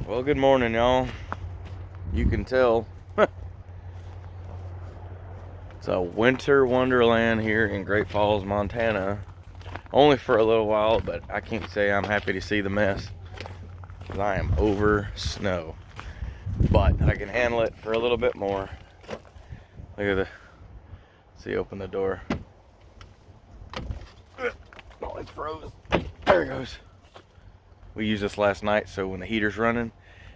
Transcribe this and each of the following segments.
Well, good morning, y'all. You can tell it's a winter wonderland here in Great Falls, Montana. Only for a little while, but I can't say I'm happy to see the mess, because I am over snow. But I can handle it for a little bit more. Look at the, see, open the door. Oh, it's froze. There it goes. We used this last night, so when the heater's running,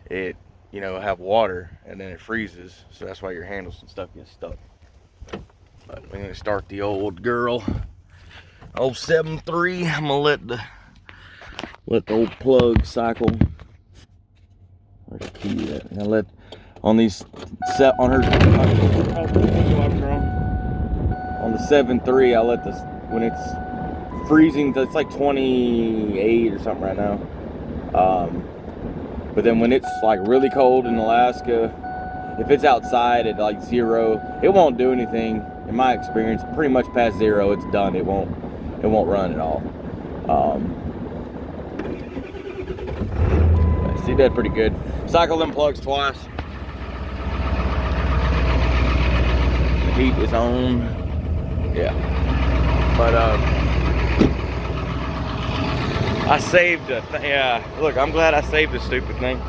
it, have water, and then it freezes, so that's why your handles and stuff get stuck. But we're gonna start the old girl, old 7.3. I'm gonna let the old plug cycle. Where's the key at? I'm gonna let on these set on her on the 7.3. I let this when it's freezing. It's like 28 or something right now. But then when it's like really cold in Alaska, if it's outside at like 0, it won't do anything. In my experience, pretty much past 0, it's done. It won't run at all. See, that pretty good. Cycle them plugs twice. The heat is on. Yeah. But I saved look, I'm glad I saved this stupid thing.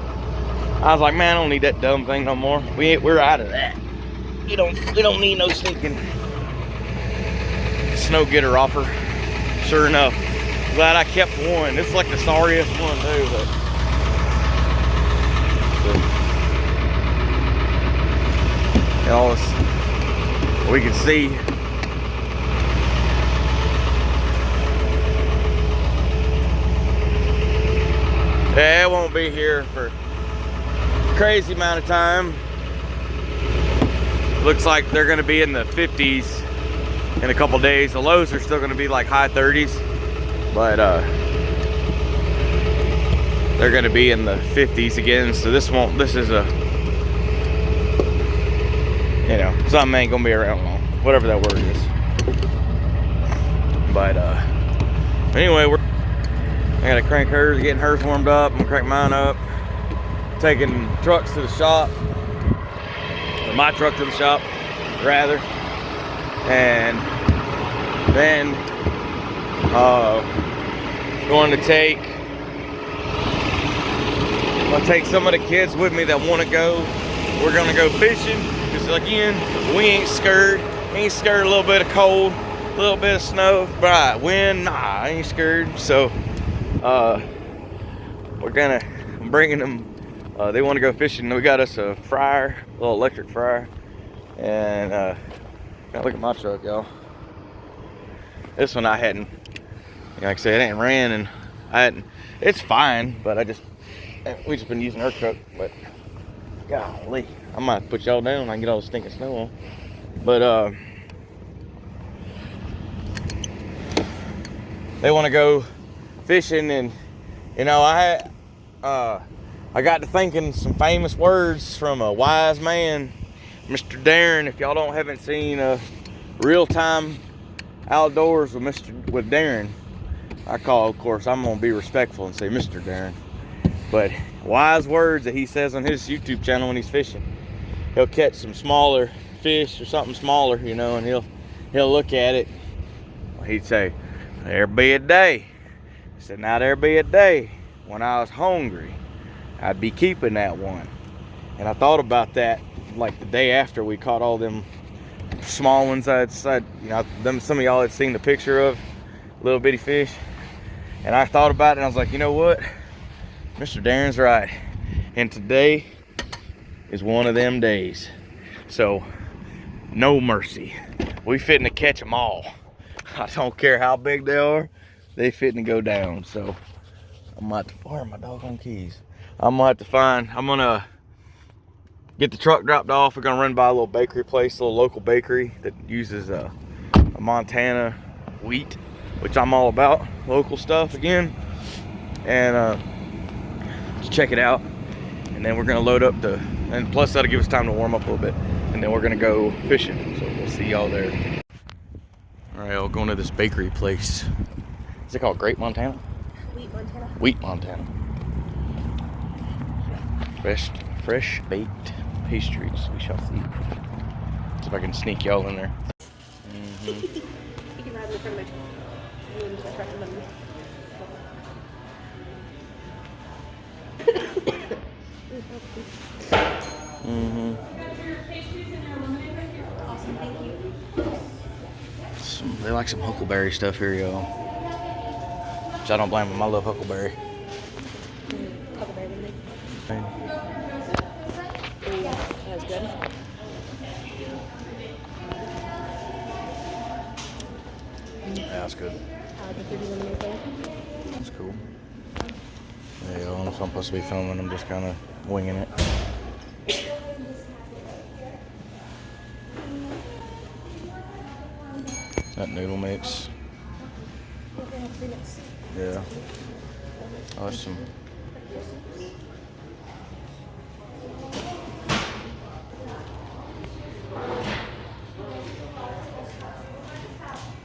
I was like, man, I don't need that dumb thing no more. We're out of that. We don't need no stinking snow getter offer. Sure enough, glad I kept one. This is like the sorriest one too, but and all this we can see. Yeah, it won't be here for a crazy amount of time. Looks like they're gonna be in the 50s in a couple days. The lows are still gonna be like high 30s, but they're gonna be in the 50s again. So this is a, something ain't gonna be around long, whatever that word is. But anyway, I gotta crank hers, getting hers warmed up. I'm gonna crank mine up, taking trucks to the shop, or my truck to the shop, rather. And then I'm gonna take some of the kids with me that want to go. We're gonna go fishing, because again, we ain't scared. Ain't scared a little bit of cold, a little bit of snow, but wind, nah, I ain't scared. So I'm bringing them. They want to go fishing. We got us a fryer, a little electric fryer, and look at my truck, y'all. This one I hadn't, like I said, it ain't ran, and it's fine, but we just been using her truck. But golly, I might put y'all down. I can get all the stinking snow on. But they want to go fishing, and I got to thinking some famous words from a wise man, Mr. Darren. If y'all haven't seen Real Time Outdoors with Darren, of course, I'm gonna be respectful and say Mr. Darren, but wise words that he says on his YouTube channel when he's fishing. He'll catch some smaller fish or something smaller, and he'll look at it. He'd say, "There'll be a day." He said, "Now there'll be a day when I was hungry, I'd be keeping that one." And I thought about that like the day after we caught all them small ones. Some of y'all had seen the picture of little bitty fish, and I thought about it, and I was like, you know what, Mr. Darren's right, and today is one of them days. So no mercy, we fitting to catch them all. I don't care how big they are, they fitting to go down. So I'm gonna have to find my doggone keys. I'm gonna get the truck dropped off. We're gonna run by a little bakery place, a little local bakery that uses a Montana wheat, which I'm all about, local stuff again. And just check it out. And then we're gonna load up and plus that'll give us time to warm up a little bit. And then we're gonna go fishing. So we'll see y'all there. All right, I'll go into this bakery place. Is it called Great Montana? Wheat, Montana. Wheat, Montana. Fresh baked pastries. We shall see. See if I can sneak y'all in there. You can ride in the front of Awesome, thank you. They like some huckleberry stuff here, y'all. Which I don't blame them. I love huckleberry. Huckleberry lemonade. That's good. Yeah, that's good. The fruity lemonade there. That's cool. Yeah, y'all, if I'm supposed to be filming, I'm just kind of winging it. That noodle mix. Yeah. Oh, there's some.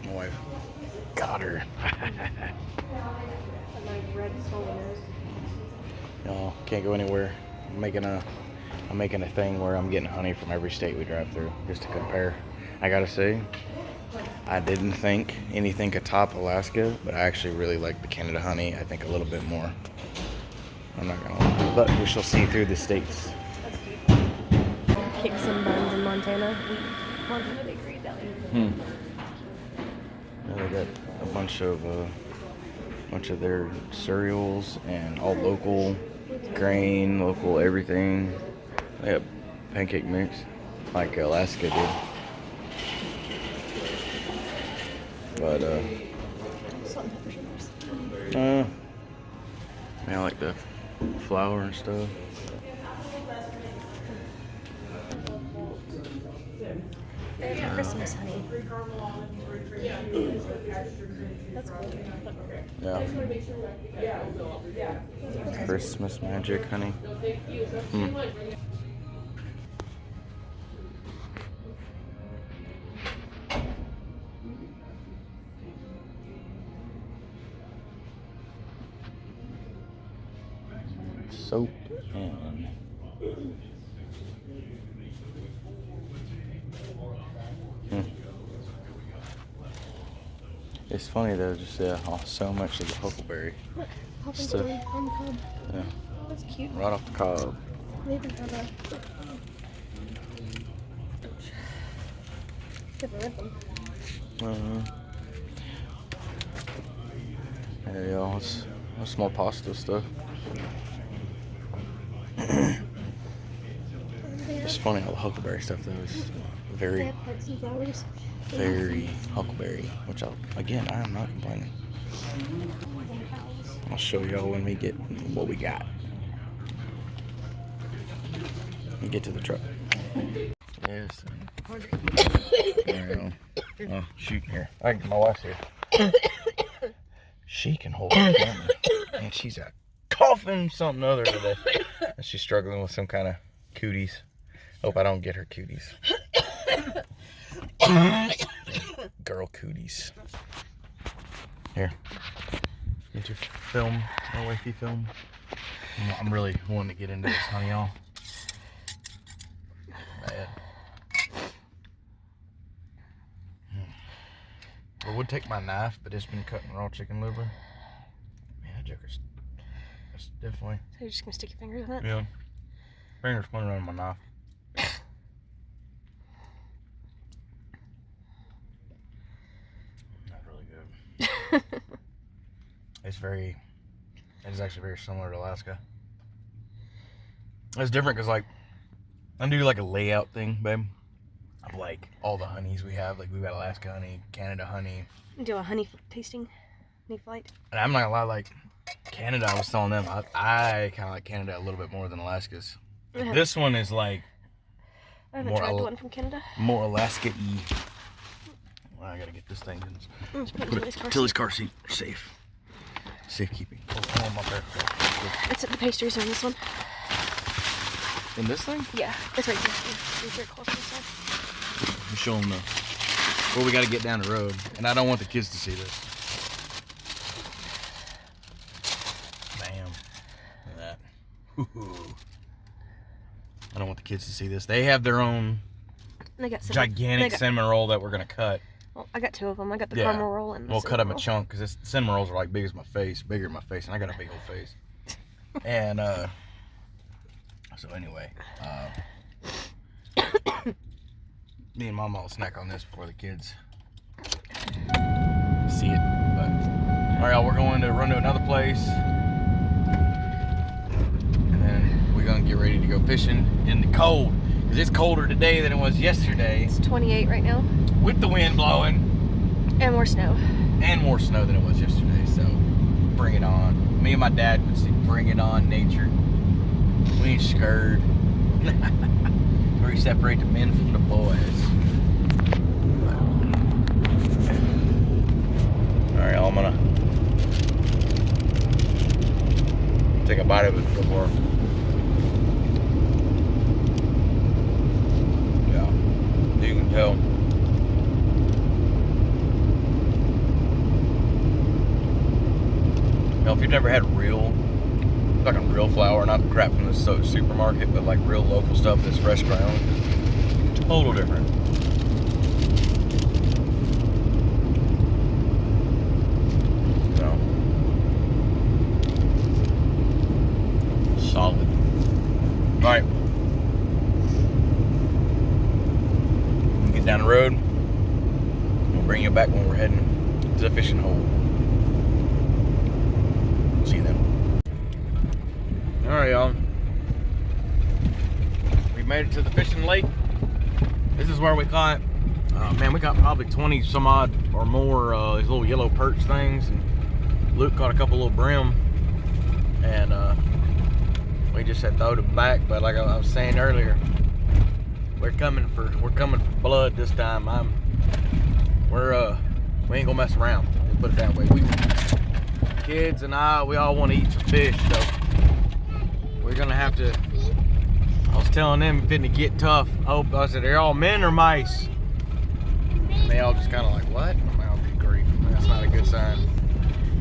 My wife got her. Y'all can't go anywhere. I'm making a thing where I'm getting honey from every state we drive through just to compare. I gotta say, I didn't think anything could top Alaska, but I actually really like the Canada honey. I think a little bit more. I'm not gonna lie, but we shall see through the states. Kick some buns in Montana. Montana bakery down there. Yeah, they got a bunch of their cereals and all local grain, local everything. They got pancake mix like Alaska did. But man, I like the flour and stuff. There's our Christmas honey. That's cool. Yeah. Christmas magic honey. Soap and it's funny though, just so much of the huckleberry stuff. On the cob. Yeah, That's cute. right off the cob. They even have a ribbon. Yeah, y'all, it's more pasta stuff. It's funny how the huckleberry stuff though is very huckleberry, which I am not complaining. I'll show y'all when we get what we got. We get to the truck. Yes. There you go. Oh, shoot, here. My wife's here. She can hold the camera. And she's coughing something other today. And she's struggling with some kind of cooties. Hope I don't get her cooties. Girl cooties. Here. Get your film, my wifey film. I'm really wanting to get into this, honey, y'all. Bad. I would take my knife, but it's been cutting raw chicken liver. Man, that joker's that's definitely. So you're just gonna stick your fingers in it? Yeah. Fingers pointing around my knife. Not really good. It's actually very similar to Alaska. It's different because like I do like a layout thing, babe. Of like all the honeys we have. Like we've got Alaska honey, Canada honey. Do a honey tasting, honey flight. And I'm not gonna lie, like Canada, I was telling them I kind of like Canada a little bit more than Alaska's. Like, this one is like I haven't tried one from Canada. More Alaska-y. Well, I gotta get this thing. Put Tilly's car seat. Safe. Safekeeping. Oh, my bad. It's at the pastries on this one. In this thing? Yeah, it's right here. These are close to this side. I'm showing them where we gotta get down the road, and I don't want the kids to see this. Bam. Look at that. Ooh. I don't want the kids to see this. They have their own gigantic cinnamon roll that we're gonna cut. Well, I got 2 of them. I got the caramel roll and the we'll cut them roll. a chunk because this cinnamon rolls are like big as my face, bigger than my face, and I got a big old face. And so anyway, me and Mama will snack on this before the kids see it. But all right, y'all, we're going to run to another place, and then we're gonna get ready to go fishing in the cold because it's colder today than it was yesterday. It's 28 right now. With the wind blowing. And more snow. And more snow than it was yesterday, so bring it on. Me and my dad would say, bring it on, nature. We ain't scared. We separate the men from the boys. Alright, I'm gonna take a bite of it before. Yeah, you can tell. Now, if you've never had real flour, not crap from the supermarket, but like real local stuff that's fresh ground, total different. So, solid. All right, we'll get down the road. We'll bring you back when we're heading to the fishing hole. See you then. Alright, y'all. We made it to the fishing lake. This is where we caught, man, we got probably 20 some odd or more these little yellow perch things. And Luke caught a couple little brim. And we just had thrown them back. But like I was saying earlier, we're coming for blood this time. We ain't gonna mess around. We'll put it that way. Kids and we all want to eat some fish, so we're gonna have to. I was telling them it's fitting to get tough. I said, they're all men or mice? And they all just kind of like, what? I'm like, oh, good grief. That's not a good sign.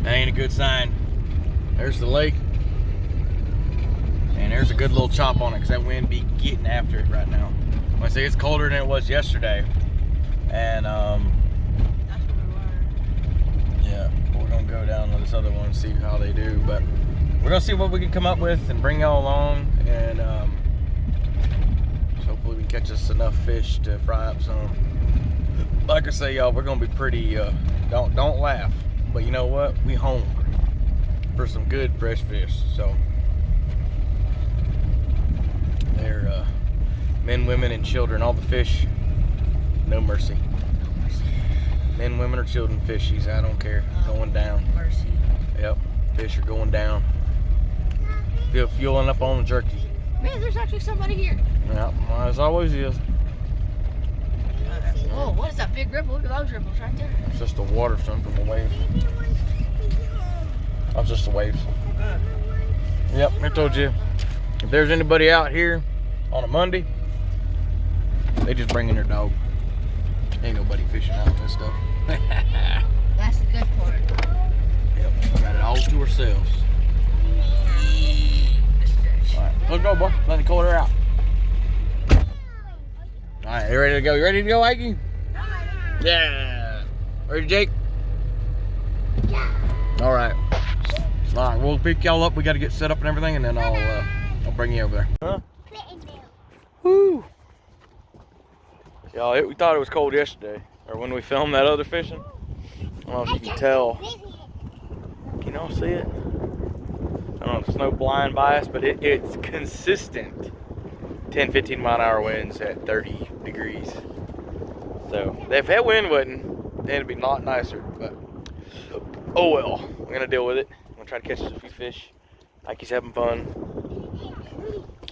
That ain't a good sign. There's the lake, and there's a good little chop on it because that wind be getting after it right now. I say it's colder than it was yesterday, and yeah, we're gonna go down to this other one and see how they do, but we're gonna see what we can come up with and bring y'all along, and hopefully we can catch us enough fish to fry up some. Like I say, y'all, we're gonna be pretty don't laugh, but you know what, we hungry for some good fresh fish. So they're men, women, and children, all the fish, no mercy. Men, women, or children, fishies, I don't care. Going down. Mercy. Yep, fish are going down. Fueling up on the jerky. Man, there's actually somebody here. Yeah, well, as always is. Oh, what is that big ripple? Look at those ripples right there. It's just the water from the waves. That's just the waves. Yep, I told you. If there's anybody out here on a Monday, they just bring in their dog. Ain't nobody fishing out in this stuff. That's the good part. Yep, we got it all to ourselves. Alright, let's go, boy. Let the colder out. Alright, you ready to go? You ready to go, Aggie? Yeah. Ready, Jake? Yeah. Alright. Alright, we'll pick y'all up. We got to get set up and everything, and then I'll bring you over there. Huh? Woo! Y'all, we thought it was cold yesterday, or when we filmed that other fishing. I don't know if you can tell. Can y'all see it? I don't know if it's no blind bias, but it's consistent 10-15 mile an hour winds at 30 degrees. So if that wind wasn't, then it'd be a lot nicer, but oh well, we're gonna deal with it. I'm gonna try to catch us a few fish. Ike's having fun.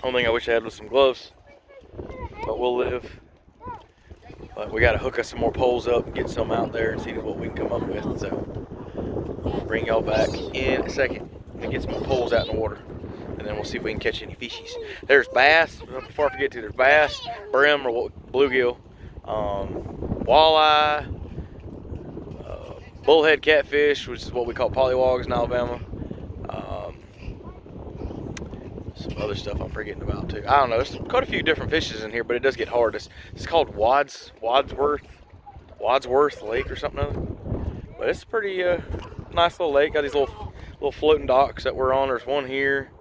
Only thing I wish I had was some gloves, but we'll live. But we got to hook us some more poles up and get some out there and see what we can come up with. So I'll bring y'all back in a second and get some more poles out in the water, and then we'll see if we can catch any fishies. There's bass. Before I forget to, there's bass, brim or bluegill, walleye, bullhead catfish, which is what we call pollywogs in Alabama. some other stuff I'm forgetting about too. I don't know. There's quite a few different fishes in here, but it does get hard. It's called Wadsworth Lake or something other. But it's a pretty nice little lake. Got these little floating docks that we're on. There's one here.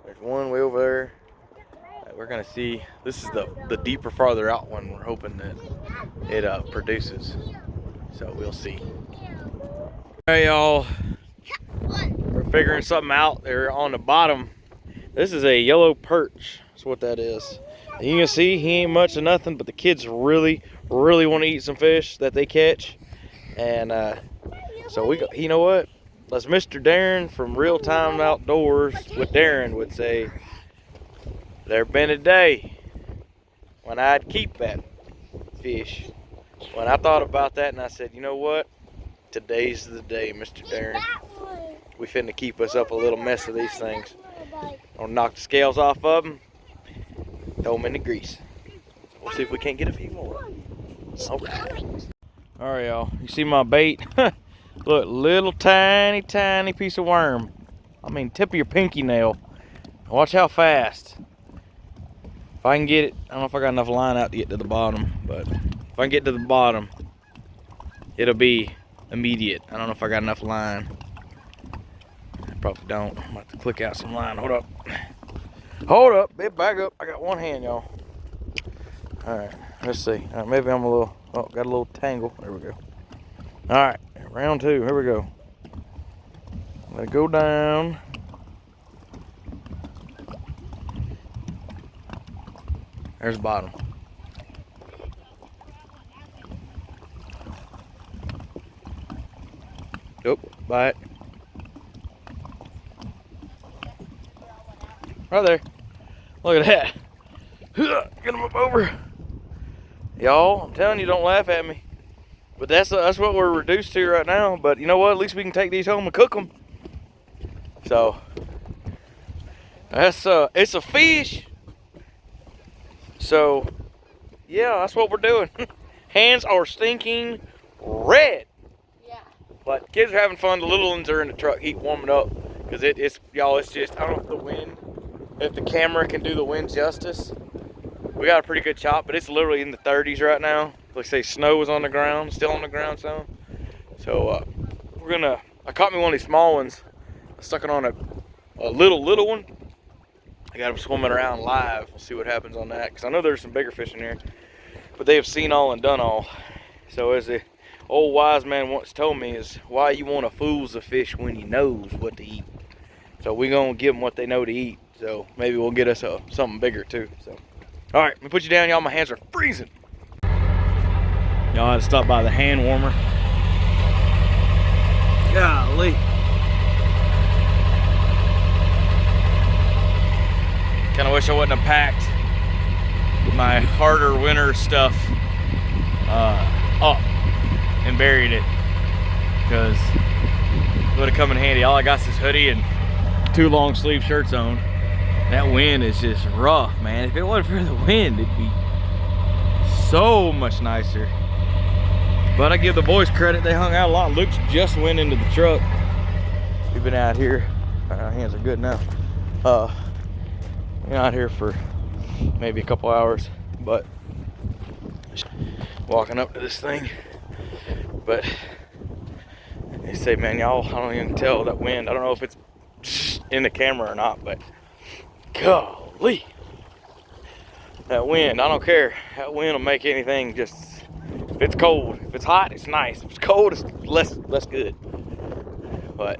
There's one way over there. We're gonna see. This is the deeper, farther out one. We're hoping that it produces. So we'll see. Hey y'all, we're figuring something out there on the bottom. This is a yellow perch. That's what that is. And you can see he ain't much of nothing, but the kids really want to eat some fish that they catch. And so you know what? As Mr. Darren from Real Time Outdoors with Darren would say, there been a day when I'd keep that fish. When I thought about that and I said, you know what? Today's the day, Mr. Darren. We finna keep us up a little mess of these things. I'll knock the scales off of them, throw them in the grease. We'll see if we can't get a few more. Okay. All right, y'all. You see my bait? Look, little tiny piece of worm. I mean, tip of your pinky nail. Watch how fast. If I can get it, I don't know if I got enough line out to get to the bottom, but if I can get to the bottom, it'll be immediate. I don't know if I got enough line. I probably don't. I'm about to click out some line. Hold up. Hold up. Back up. I got one hand, y'all. All right. Let's see. All right, maybe I'm a little, got a little tangle. There we go. All right. Round two. Here we go. Let it go down. There's the bottom. Nope, bite. Right there. Look at that. Get him up over. Y'all, I'm telling you, don't laugh at me. But that's what we're reduced to right now. But you know what? At least we can take these home and cook them. So that's it's a fish. So yeah, that's what we're doing. Hands are stinking red. Yeah. But kids are having fun. The little ones are in the truck heat warming up because it's just, I don't know if the wind, if the camera can do the wind justice. We got a pretty good chop, but it's literally in the 30s right now. Like say snow is on the ground, still on the ground some. So I caught me one of these small ones. I stuck it on a little one. I got him swimming around live. We'll see what happens on that. Because I know there's some bigger fish in here. But they have seen all and done all. So as the old wise man once told me is, why you want to fool the fish when he knows what to eat? So we're going to give them what they know to eat. So maybe we'll get us something bigger too. So, all right, let me put you down, y'all. My hands are freezing. Y'all had to stop by the hand warmer. Golly. Kind of wish I wouldn't have packed my harder winter stuff up and buried it, because it would have come in handy. All I got is this hoodie and 2 long sleeve shirts on. That wind is just rough, man. If it wasn't for the wind, it'd be so much nicer. But I give the boys credit, they hung out a lot. Luke's just went into the truck. We've been out here, our hands are good now. Been out here for maybe a couple hours, but walking up to this thing. But they say, man, y'all, I don't even tell that wind. I don't know if it's in the camera or not, but golly, that wind, I don't care. That wind will make anything just, if it's cold, if it's hot, it's nice. If it's cold, it's less good. But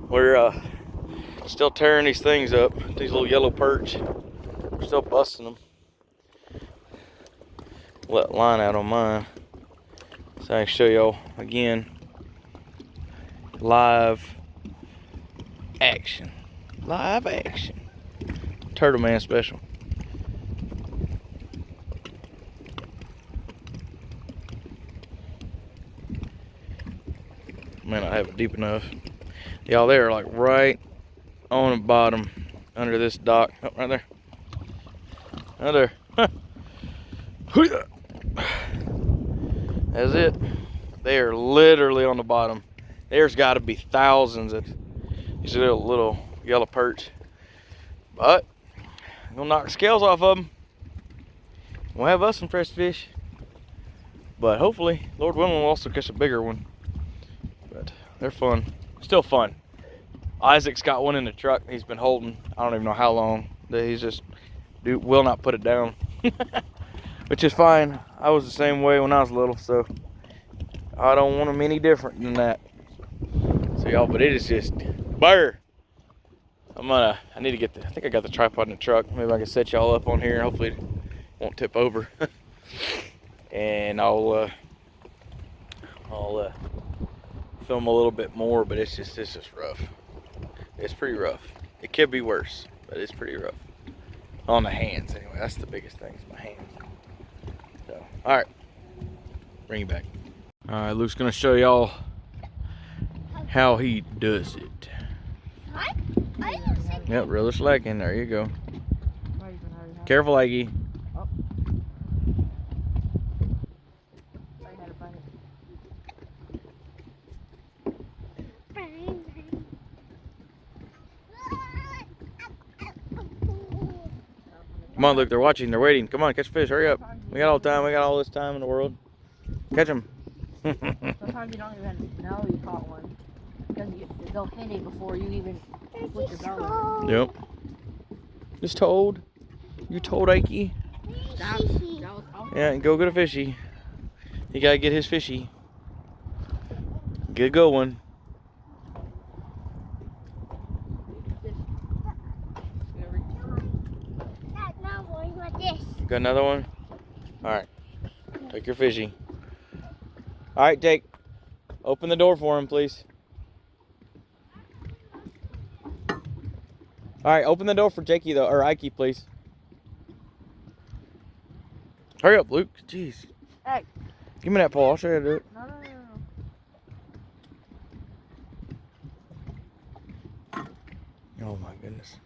we're still tearing these things up, these little yellow perch. We're still busting them. Let line out on mine, so I can show y'all again live action. Turtle Man special. May not have it deep enough. Y'all, they're like right on the bottom under this dock. Oh, right there. Right there. Huh. That's it. They are literally on the bottom. There's got to be thousands of these little yellow perch. But I'm gonna knock the scales off of them. We'll have us some fresh fish. But hopefully, Lord willing, we'll also catch a bigger one. But they're fun. Still fun. Isaac's got one in the truck he's been holding. I don't even know how long. He's just will not put it down. Which is fine. I was the same way when I was little, so I don't want them any different than that. So y'all, but it is just burr. I need to get I think I got the tripod in the truck. Maybe I can set y'all up on here. Hopefully it won't tip over. And I'll film a little bit more, but it's just rough. It's pretty rough. It could be worse, but it's pretty rough. On the hands, anyway. That's the biggest thing, is my hands. So, all right. Bring you back. All right, Luke's gonna show y'all how he does it. Yep, reel the slack in. There you go. Careful, Aggie. Come on, Luke, they're watching, they're waiting. Come on, catch fish, hurry up. We got all time, we got all this time in the world. Catch them. Sometimes you don't even know you caught one. Because they'll hit it before you even put your belly. Yep. Just told. You told Ikey. Yeah, go get a fishy. You gotta get his fishy. Get a good one. Got another one? Alright. Take your fishy. Alright, Jake. Open the door for him, please. Alright, open the door for Jakey, though, or Ikey, please. Hurry up, Luke. Jeez. Hey. Give me that pole. I'll show you how to do it. No. Oh, my goodness.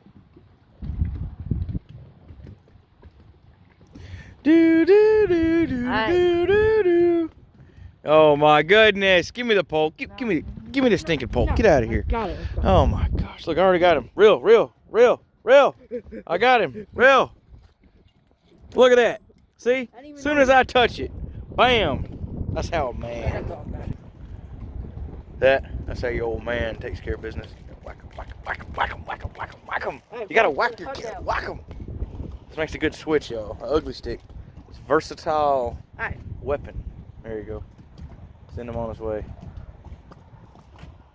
Do do do do do do do. Oh my goodness! Give me the pole. Give me the stinking pole. Get out of here. Got it. Oh my gosh! Look, I already got him. Reel. I got him. Reel. Look at that. See? As soon as I touch it, bam. That's how a man. That's how your old man takes care of business. Whack him. You gotta whack your kid. Whack him. This makes a good switch, y'all. An ugly stick. It's a versatile weapon. There you go. Send him on his way.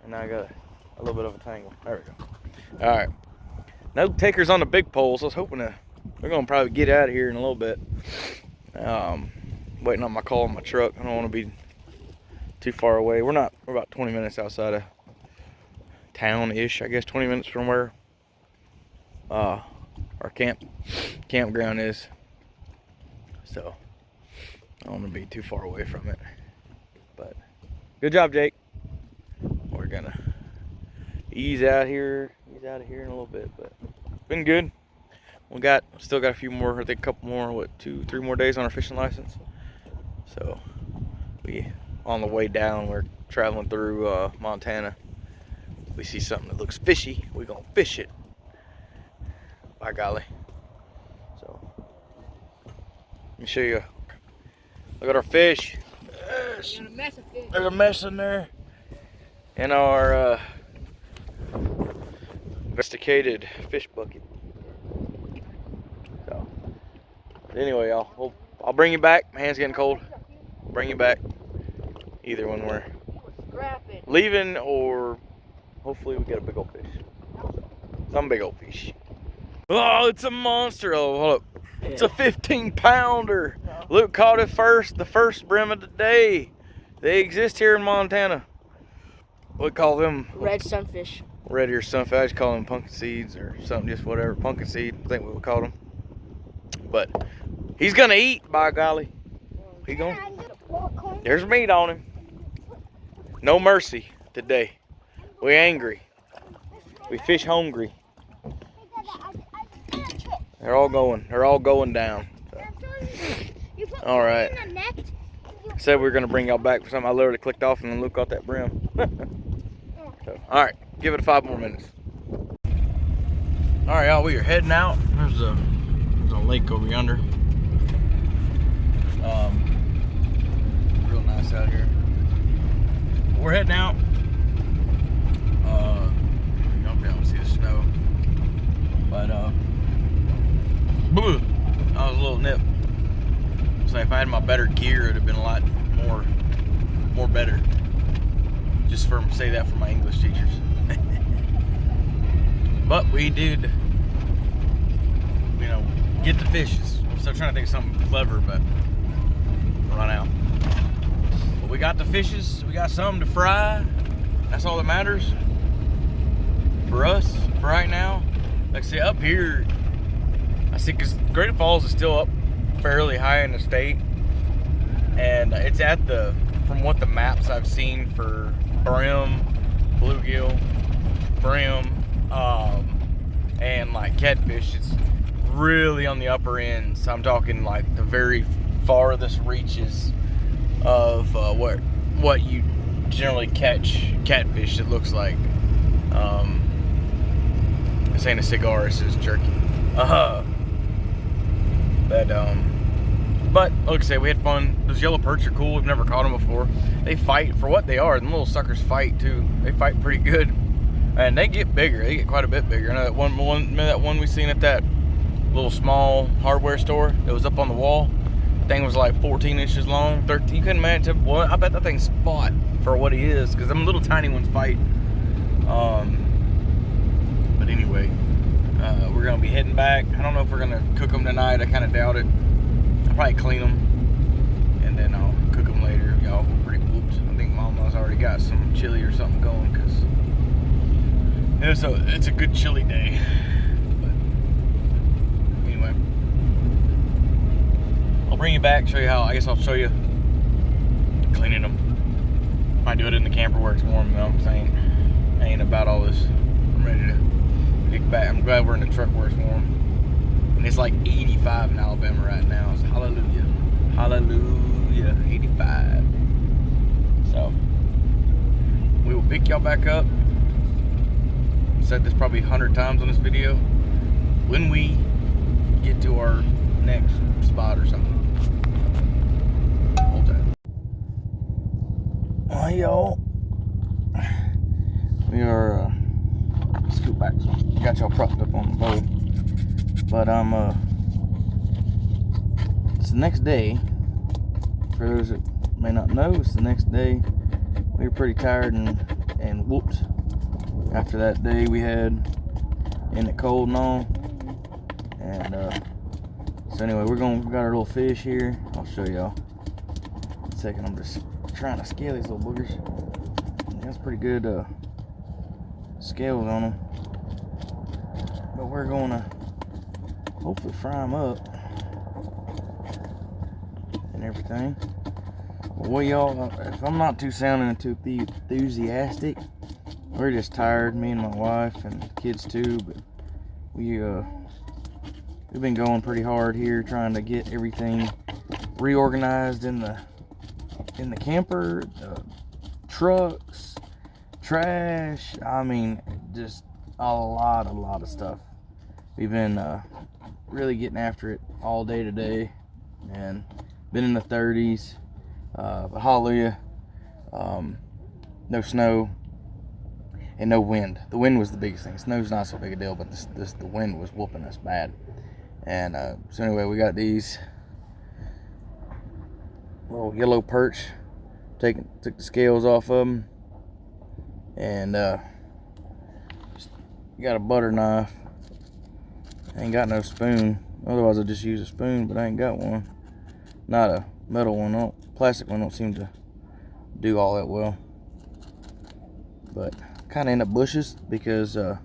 And now I got a little bit of a tangle. There we go. Alright. No takers on the big poles. I was hoping we're going to probably get out of here in a little bit. Waiting on my call on my truck. I don't want to be too far away. We're about 20 minutes outside of town-ish. I guess 20 minutes from where our campground is, so I don't want to be too far away from it. But good job, Jake. We're gonna ease out of here in a little bit, but it's been good. Still got a few more, I think a couple more, 2-3 more days on our fishing license. So we on the way down, we're traveling through Montana. If we see something that looks fishy, we're gonna fish it. By golly. So let me show you. Look at our fish. Yes. There's a mess in there. In our domesticated fish bucket. So anyway, y'all, I'll bring you back. My hand's getting cold. I'll bring you back. Either when we're leaving or hopefully we get a big old fish. Some big old fish. Oh, it's a monster. Oh, hold up. It's a 15-pounder. Luke caught it first, the first brim of the day. They exist here in Montana. We call them Red sunfish. Red ear sunfish. I just call them pumpkin seeds or something, just whatever. Pumpkin seed, I think we would call them. But he's going to eat, by golly. He going. There's meat on him. No mercy today. We angry. We fish hungry. They're all going down. So. All right. Said we were gonna bring y'all back for something I literally clicked off and then Luke got that brim. So, all right, give it 5 more minutes. All right, y'all, we are heading out. There's a lake over yonder. Real nice out here. We're heading out. You don't be able to see the snow, but that was a little nip. So if I had my better gear, it'd have been a lot more better. Just for say that for my English teachers. But we did, get the fishes. I'm still trying to think of something clever, but run out. But we got the fishes. We got some to fry. That's all that matters for us for right now. Like I say, up here, I see, because Great Falls is still up fairly high in the state, and it's at from what the maps I've seen for brim, bluegill, brim, and like catfish, it's really on the upper end. So I'm talking like the very farthest reaches of what you generally catch catfish. It looks like this ain't a cigar, this is jerky. But like I say, we had fun. Those yellow perch are cool. We've never caught them before. They fight for what they are. The little suckers fight too. They fight pretty good, and they get bigger. They get quite a bit bigger. I know that one. Remember that one we seen at that little small hardware store that was up on the wall? The thing was like 14 inches long, 13. You couldn't imagine. Well, I bet that thing's fought for what he is, because them little tiny ones fight. But anyway, we're gonna be heading back. I don't know if we're gonna cook them tonight. I kind of doubt it. I'll probably clean them and then I'll cook them later. Y'all, we're pretty whooped. I think Mama's already got some chili or something going, because it's a good chilly day. But anyway, I'll bring you back, show you how. I guess I'll show you cleaning them. Might do it in the camper where it's warm though, because I ain't about all this. I'm ready to kick back. I'm glad we're in the truck where it's warm. And it's like 85 in Alabama right now. So hallelujah. Hallelujah. 85. So we will pick y'all back up. I've said this probably 100 times on this video. When we get to our next spot or something. Hold that. Well, y'all, we are scoot back. Got y'all propped up on the boat. But it's the next day. For those that may not know, it's the next day. We were pretty tired and whooped after that day we had in the cold and all. And so anyway, we got our little fish here. I'll show y'all in a second. I'm just trying to scale these little boogers. That's pretty good scales on them. But we're gonna hopefully fry them up and everything. Well, y'all, if I'm not too sounding too enthusiastic, we're just tired, me and my wife and the kids too. But we've been going pretty hard here, trying to get everything reorganized in the camper, trucks, trash. I mean, just a lot of stuff. We've been really getting after it all day today, and been in the 30s. Hallelujah. No snow and no wind. The wind was the biggest thing. Snow's not so big a deal, but the wind was whooping us bad. And so anyway, we got these little yellow perch. Took the scales off of them, and got a butter knife. I ain't got no spoon. Otherwise, I'd just use a spoon, but I ain't got one. Not a metal one. Plastic one don't seem to do all that well. But kind of in the bushes, because I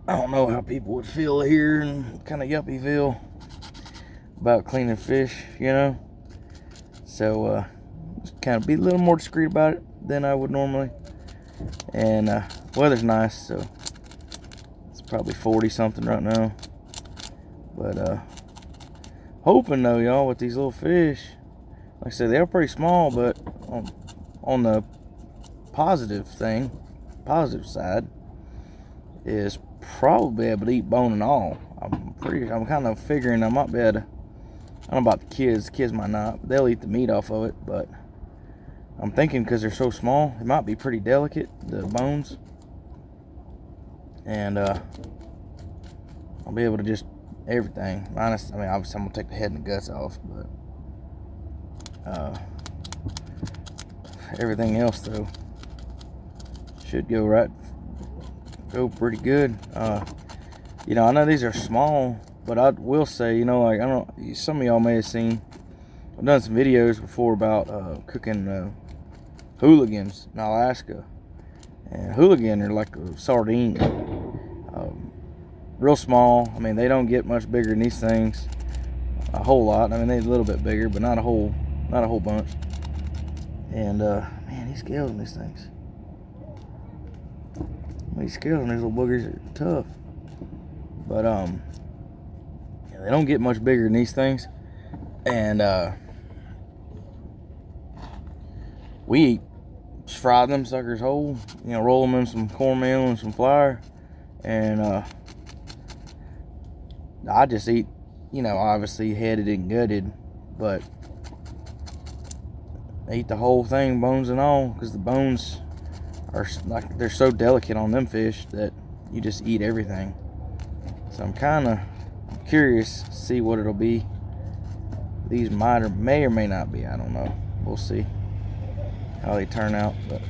don't know how people would feel here in kind of Yuppieville about cleaning fish, So just kind of be a little more discreet about it than I would normally. And weather's nice, so it's probably 40 something right now. But hoping though, y'all, with these little fish, like I said, they're pretty small, but on the positive side is probably be able to eat bone and all. I'm kind of figuring I might be able to. I don't know about the kids. The kids might not. But they'll eat the meat off of it. But I'm thinking because they're so small, it might be pretty delicate, the bones. And I'll be able to just everything. Minus, I mean, obviously I'm gonna take the head and the guts off, but everything else though should go pretty good. You know, I know these are small, but I will say, you know, like, I don't, some of y'all may have seen, I've done some videos before about cooking hooligans in Alaska. And hooligan are like a sardine, real small. I mean, they don't get much bigger than these things, a whole lot. I mean, they're a little bit bigger, but not a whole bunch. And man, these scales on these things, these scales on these little boogers are tough. But yeah, they don't get much bigger than these things. And we just fry them suckers whole, you know, roll them in some cornmeal and some flour. And I just eat, you know, obviously headed and gutted, but I eat the whole thing, bones and all, because the bones are like, they're so delicate on them fish that you just eat everything. So I'm kind of curious to see what it'll be. These may or may not be, I don't know. We'll see how they turn out. But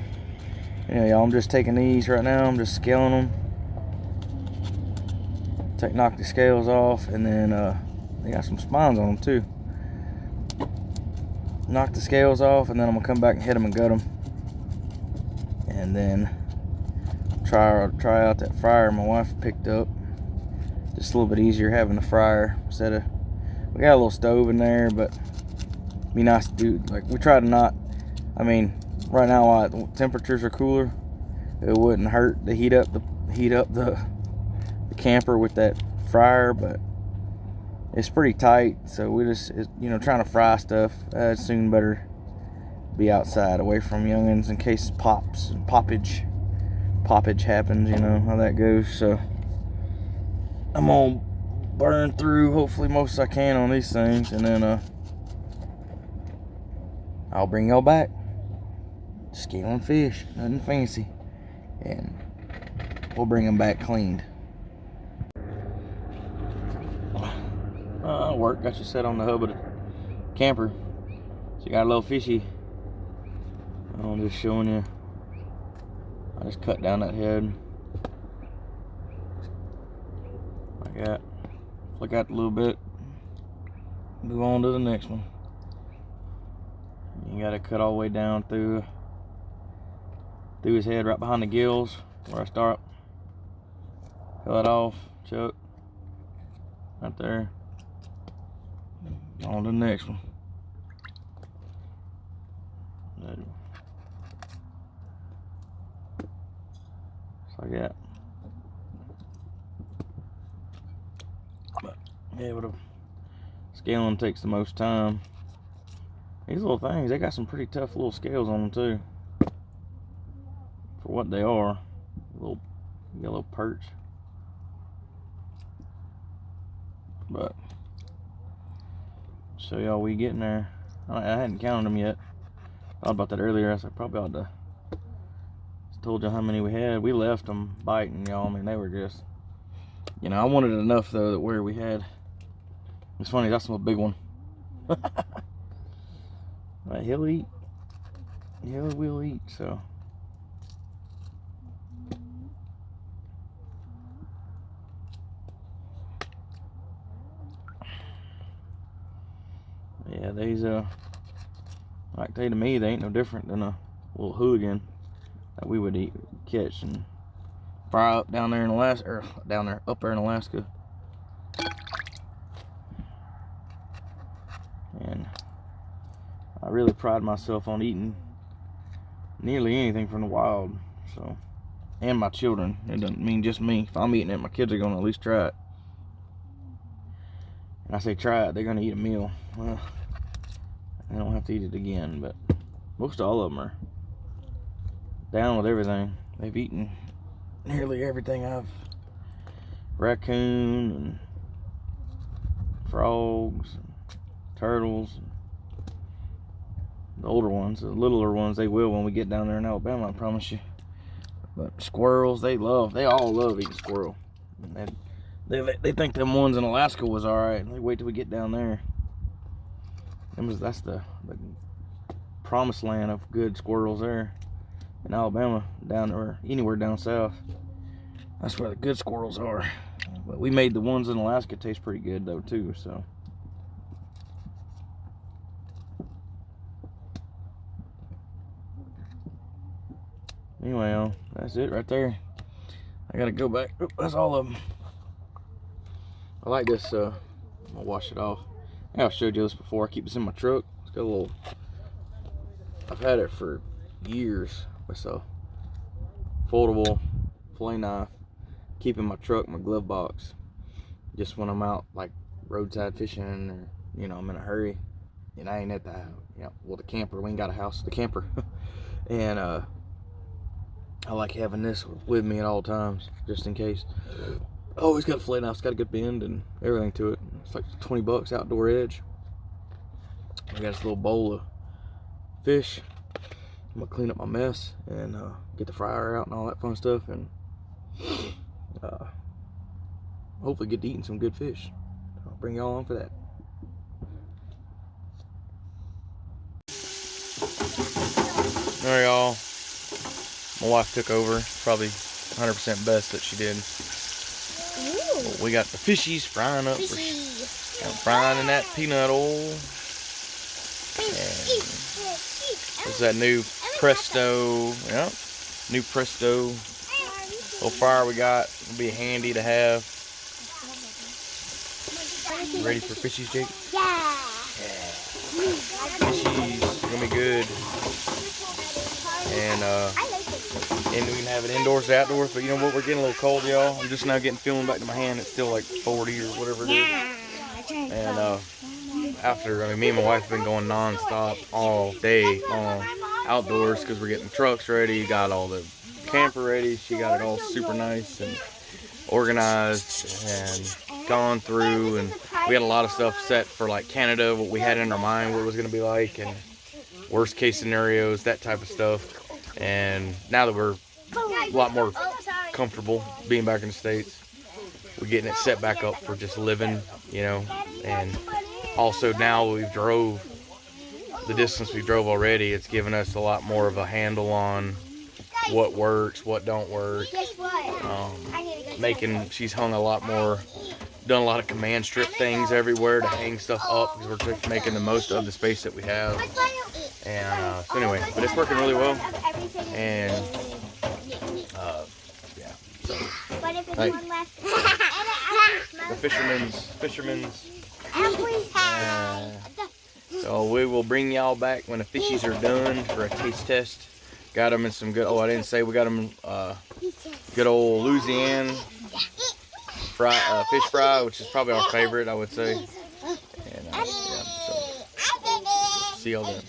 anyway, y'all, I'm just taking these right now. I'm just scaling them. Knock the scales off, and then they got some spines on them too. Knock the scales off, and then I'm gonna come back and hit them and gut them, and then try out that fryer my wife picked up. Just a little bit easier having the fryer instead of, we got a little stove in there, but it'd be nice to do, like, we try to not, I mean, right now while the temperatures are cooler, it wouldn't hurt to heat up the camper with that fryer, but it's pretty tight, so we just, you know, trying to fry stuff, it's soon better be outside away from youngins in case poppage happens, you know how that goes. So I'm gonna burn through hopefully most I can on these things, and then I'll bring y'all back scaling fish, nothing fancy, and we'll bring them back cleaned. Work got you set on the hub of the camper, so you got a little fishy. I'm just showing you. I just cut down that head like that, flick out a little bit, move on to the next one. You gotta cut all the way down through his head, right behind the gills where I start. Cut off, chuck right there. On to the next one. Just like that. But yeah, but scaling takes the most time. These little things, they got some pretty tough little scales on them too, for what they are. Little yellow perch. But show y'all we getting there. I hadn't counted them yet. Thought about that earlier. I said probably ought to told you how many we had. We left them biting, y'all. I mean, they were just, you know, I wanted enough though that where we had. It's funny, that's a big one. But he'll eat. He will eat. So. Yeah, these like they to me, they ain't no different than a little hooligan that we would catch and fry up down there in Alaska, or up there in Alaska. And I really pride myself on eating nearly anything from the wild. So, and my children. It doesn't mean just me. If I'm eating it, my kids are gonna at least try it. And I say try it, they're gonna eat a meal. Well, I don't have to eat it again, but most all of them are down with everything. They've eaten nearly everything I've raccoon and frogs and turtles. The older ones, the littler ones, they will when we get down there in Alabama, I promise you. But squirrels, they all love eating squirrel. And they think them ones in Alaska was alright. They wait till we get down there. That's the promised land of good squirrels there in Alabama, down or anywhere down south. That's where the good squirrels are. But we made the ones in Alaska taste pretty good though too, so. Anyway, that's it right there. I gotta go back. Oh, that's all of them. I like this. I'm gonna wash it off. I think I've showed you this before. I keep this in my truck. It's got a little. I've had it for years. It's a foldable fillet knife. Keep in my truck, my glove box. Just when I'm out like roadside fishing, or I'm in a hurry, and I ain't at the the camper. We ain't got a house, the camper, and I like having this with me at all times, just in case. Oh, it's got a fillet knife. It's got a good bend and everything to it. It's like $20 outdoor edge. I got this little bowl of fish. I'm gonna clean up my mess and get the fryer out and all that fun stuff, and hopefully get to eating some good fish. I'll bring y'all on for that. Alright, y'all. My wife took over. Probably 100% best that she did. But we got the fishies frying up. Frying in that peanut oil. And this is that new Presto. Yep. New Presto little fryer we got. It'll be handy to have. You ready for fishies, Jake? Yeah. Fishies. They're gonna be good. And we can have it indoors or outdoors, but you know what, we're getting a little cold, y'all. I'm just now feeling back to my hand. It's still like 40 or whatever it is. And me and my wife have been going non-stop all day long outdoors because we're getting the trucks ready, got all the camper ready. She got it all super nice and organized and gone through, and we had a lot of stuff set for like Canada, what we had in our mind what it was going to be like, and worst case scenarios, that type of stuff. And now that we're a lot more comfortable being back in the States, we're getting it set back up for just living, and also now we've drove the distance we drove already. It's given us a lot more of a handle on what works, what don't work. She's hung a lot more, done a lot of command strip things everywhere to hang stuff up because we're just making the most of the space that we have. And so anyway, but it's working really well. And yeah. So, hey, the fisherman's. So we will bring y'all back when the fishies are done for a taste test. Got them in some good. Oh, I didn't say we got them good old Louisiana fish fry, which is probably our favorite, I would say. And yeah, so see y'all then.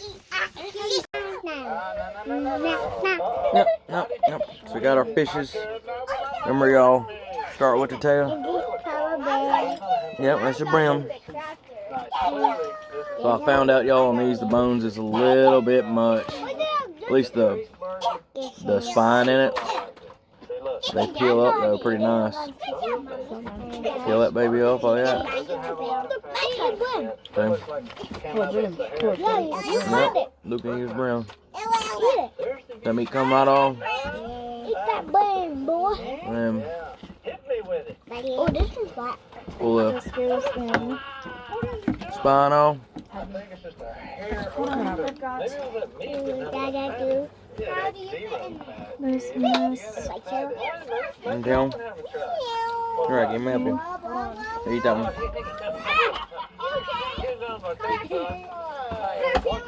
Nope. So we got our fishes. Remember, y'all, start with the tail. Yep, that's your brim. So I found out, y'all, on these, the bones is a little bit much. At least the spine in it. They peel up though pretty nice. Peel that baby off like that. Okay. Yep, Luke and his brown. That meat come right off. Eat that bone, boy. Oh, this one's flat. Pull the spine off. And down. Alright, give me a bit. Eat that one.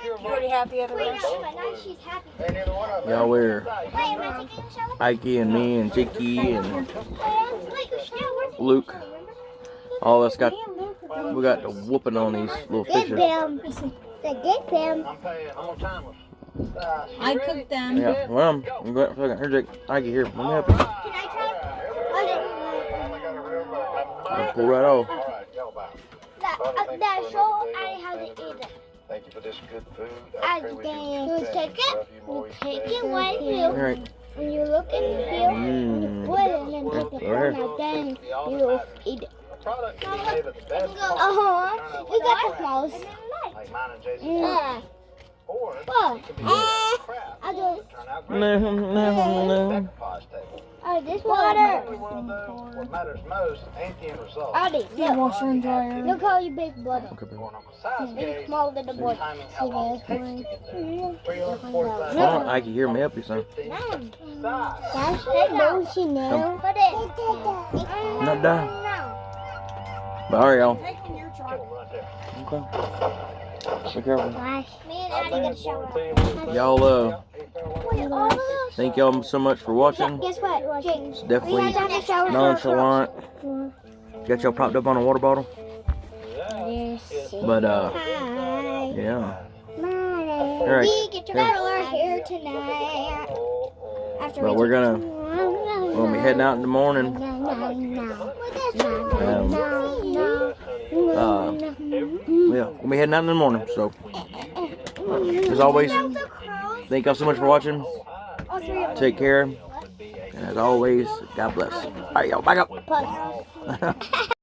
You already happy over there? Y'all, we're Ike and me and Jakey and Luke. All of us got, we got the whooping on these little fishes. I cooked them. Yeah, well, I'm going for a second. Here, Jake. Ike, here. Let me help you. Pull right off. That show I how to eat it. Thank you for this good food. I pray we can do you take it. love you more You each take day. it right here. All right. When you look at it here, you put it and then take the Right phone out, then you eat it. A product can be made with the best You got the mouse. like mine and Jason's. Yeah. Or What? it can be made out of crap. I do. Turn out great. No. Decoupage table. Oh, this water. Every one of those, what matters most ain't the end result. Aldi, look. Washer and dryer. Look how you big brother. Going on size It's gauge, smaller than the boy. timing how long it takes to get there. 345 Well, I can hear me help you, son. size. That's the motion now. Put it. Not done. But all right, y'all. Taking your truck. Okay. Be careful. Gosh. Me and Addie got a shower. Y'all, thank y'all so much for watching. Guess what? Jake, It's definitely we had to shower nonchalant. Got y'all propped up on a water bottle. Yes. But, Hi. yeah. Mommy. right. We get to Yeah. cuddle our hair tonight. After But we we're take gonna, a- we'll be heading out in the morning. Yeah, we'll be heading out in the morning. So, as always, thank y'all so much for watching. Take care. And as always, God bless. All right, y'all, back up. Puss.